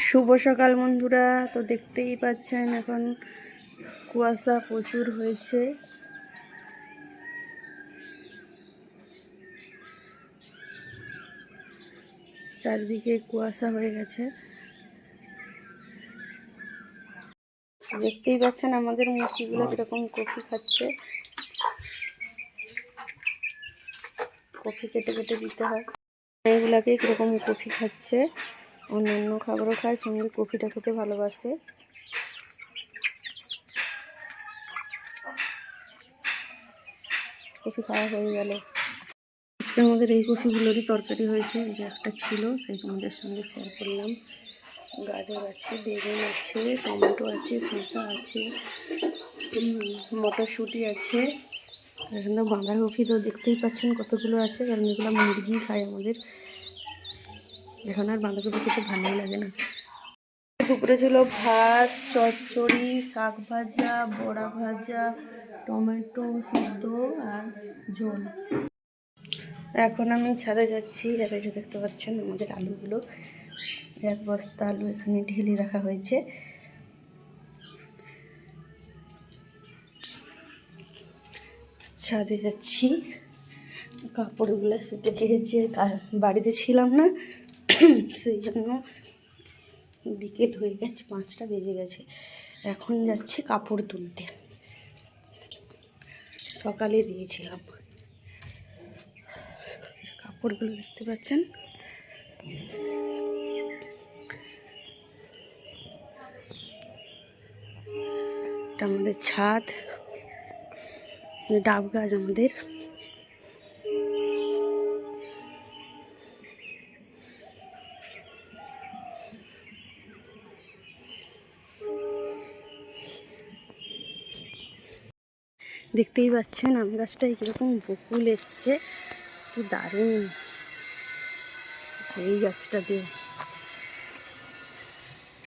শুভ সকাল বন্ধুরা। তো দেখতেই পাচ্ছেন এখন কুয়াশা প্রচুর হয়েছে। চারিদিকে কুয়াশা হয়ে গেছে। দেখতেই পাচ্ছেন আমাদের মুরগিগুলো কিরকম কফি খাচ্ছে। কফি কেটে কেটে দিতে হয়। এগুলাকে কিরকম কফি খাচ্ছে, অন্যান্য খাবারও খায়, সঙ্গে কফিটা খেতে ভালোবাসে। কফি খাওয়া হয়ে গেল। আজকে আমাদের এই কফিগুলোরই তরকারি হয়েছে। এই যে একটা ছিল, সেই তোমাদের সঙ্গে শেয়ার করলাম। গাজর আছে, বেগুন আছে, টমেটো আছে, শসা আছে, মটরশুঁটি আছে। এখানে বাঁধাকপি তো দেখতেই পাচ্ছেন কতগুলো আছে, কারণ এগুলো মুরগি খায় আমাদের। এখন আর বাঁধাকপি খেতে ভালোই লাগে না। দুপুরে ছিল ভাত, চচ্চড়ি, শাক ভাজা, বড়া ভাজা, টমেটো সিদ্ধ আর ঝোল। এখন আমি ছাদে যাচ্ছি। আর এই যে দেখতে পাচ্ছেন আমাদের আলুগুলো, এক বস্তা আলু এখানে ঢেলে রাখা হয়েছে। ছাদে যাচ্ছি, কাপড়গুলো শুটে গিয়েছে, বাড়িতে ছিলাম না, সেই জন্য বিকেল হয়ে গেছে, 5টা বেজে গেছে। এখন যাচ্ছি কাপড় তুলতে, সকালে দিয়েছিলাম। কাপড়গুলো দেখতে পাচ্ছেন। এটা আমাদের ছাদ, ডাব গাছ আমাদের। দেখতেই পাচ্ছেন আম গাছটায় কীরকম বকুল এসছে, কি দারুণ। এই গাছটা দিয়ে